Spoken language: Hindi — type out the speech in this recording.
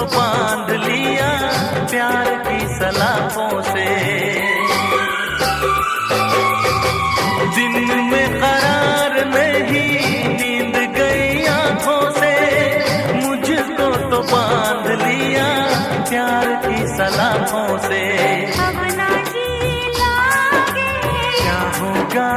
तो बांध लिया प्यार की सलाखों से। दिन में करार नहीं, नींद गई आंखों से, मुझको तो बांध लिया प्यार की सलाखों से। अब ना जी लागे क्या होगा